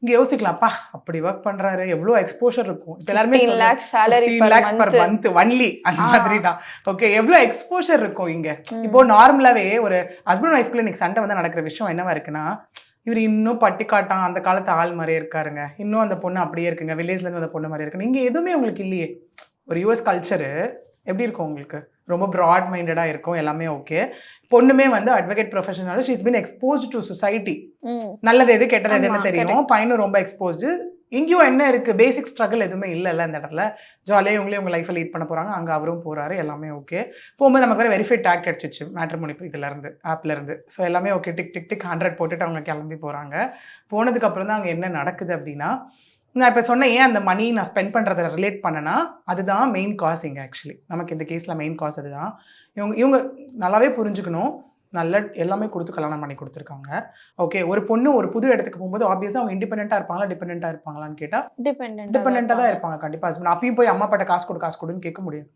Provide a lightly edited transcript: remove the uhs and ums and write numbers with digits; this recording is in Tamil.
இங்க யோசிக்கலாம்ப்பா அப்படி ஒர்க் பண்றாரு எவ்வளவு எக்ஸ்போஷர் இருக்கும். இப்ப எல்லாருமே 15 lakhs salary 15 per lakhs per month. month only அந்த மாதிரி தான். ஓகே எவ்வளவு எக்ஸ்போஷர் இருக்கும் இங்க. இப்போ நார்மலாவே ஒரு ஹஸ்பண்ட் ஒய்ஃப்குள்ள இன்னைக்கு சண்டை வந்து நடக்கிற விஷயம் என்னவா இருக்குன்னா, இவர் இன்னும் பட்டிக்காட்டான் அந்த காலத்து ஆள் மாதிரியே இருக்காருங்க, இன்னும் அந்த பொண்ணு அப்படியே இருக்குங்க, வில்லேஜ்ல இருந்து அந்த பொண்ணு மாதிரி இருக்கு. இங்க எதுவுமே உங்களுக்கு இல்லையே. ஒரு யூஎஸ் கல்ச்சரு எப்படி இருக்கும் உங்களுக்கு, ரொம்ப ப்ராட் மைண்டடாக இருக்கும், எல்லாமே ஓகே. பொண்ணுமே வந்து advocate professional, she is been exposed to society. நல்லது எது கெட்டது எதுன்னு தெரியும். பையனும் ரொம்ப எக்ஸ்போஸ்டு. இங்கேயும் என்ன இருக்கு, பேசிக் ஸ்ட்ரகிள் எதுவுமே இல்லைல்ல அந்த இடத்துல. ஜாலியாக இவங்களே உங்கள் லைஃப்பை லீட் பண்ண போகிறாங்க, அங்கே அவரும் போகிறாரு, எல்லாமே ஓகே. போகும்போது நமக்கு வேறு வெரிஃபை டேக் கிடச்சிச்சு மேட்ரிமோனி இதுலேருந்து ஆப்லேருந்து. ஸோ எல்லாமே ஓகே, டிக் டிக் டிக் 100 போட்டுட்டு அவங்க கிளம்பி போகிறாங்க. போனதுக்கப்புறம் தான் அங்கே என்ன நடக்குது அப்படின்னா, நான் இப்போ சொன்னேன் ஏன் அந்த மணி நான் ஸ்பெண்ட் பண்ணுறதை ரிலேட் பண்ணேன்னா, அதுதான் மெயின் காஸ் இங்கே ஆக்சுவலி. நமக்கு இந்த கேஸில் மெயின் காஸ் அதுதான். இவங்க நல்லாவே புரிஞ்சுக்கணும், நல்ல எல்லாமே கொடுத்து கல்யாணம் பண்ணி கொடுத்துருக்காங்க. ஓகே, ஒரு பொண்ணு ஒரு புது இடத்துக்கு போகும்போது ஆப்வியஸாக அவங்க இண்டிபெண்ட்டாக இருப்பாங்களா டிபெண்ட்டாக இருப்பாங்களான்னு கேட்டால் டிபெண்ட்டாக தான் இருப்பாங்க கண்டிப்பாக. ஹஸ்பண்ட் அப்பயும் போய் அம்மா அப்பாட்ட காசு கொடுன்னு கேட்க முடியாது.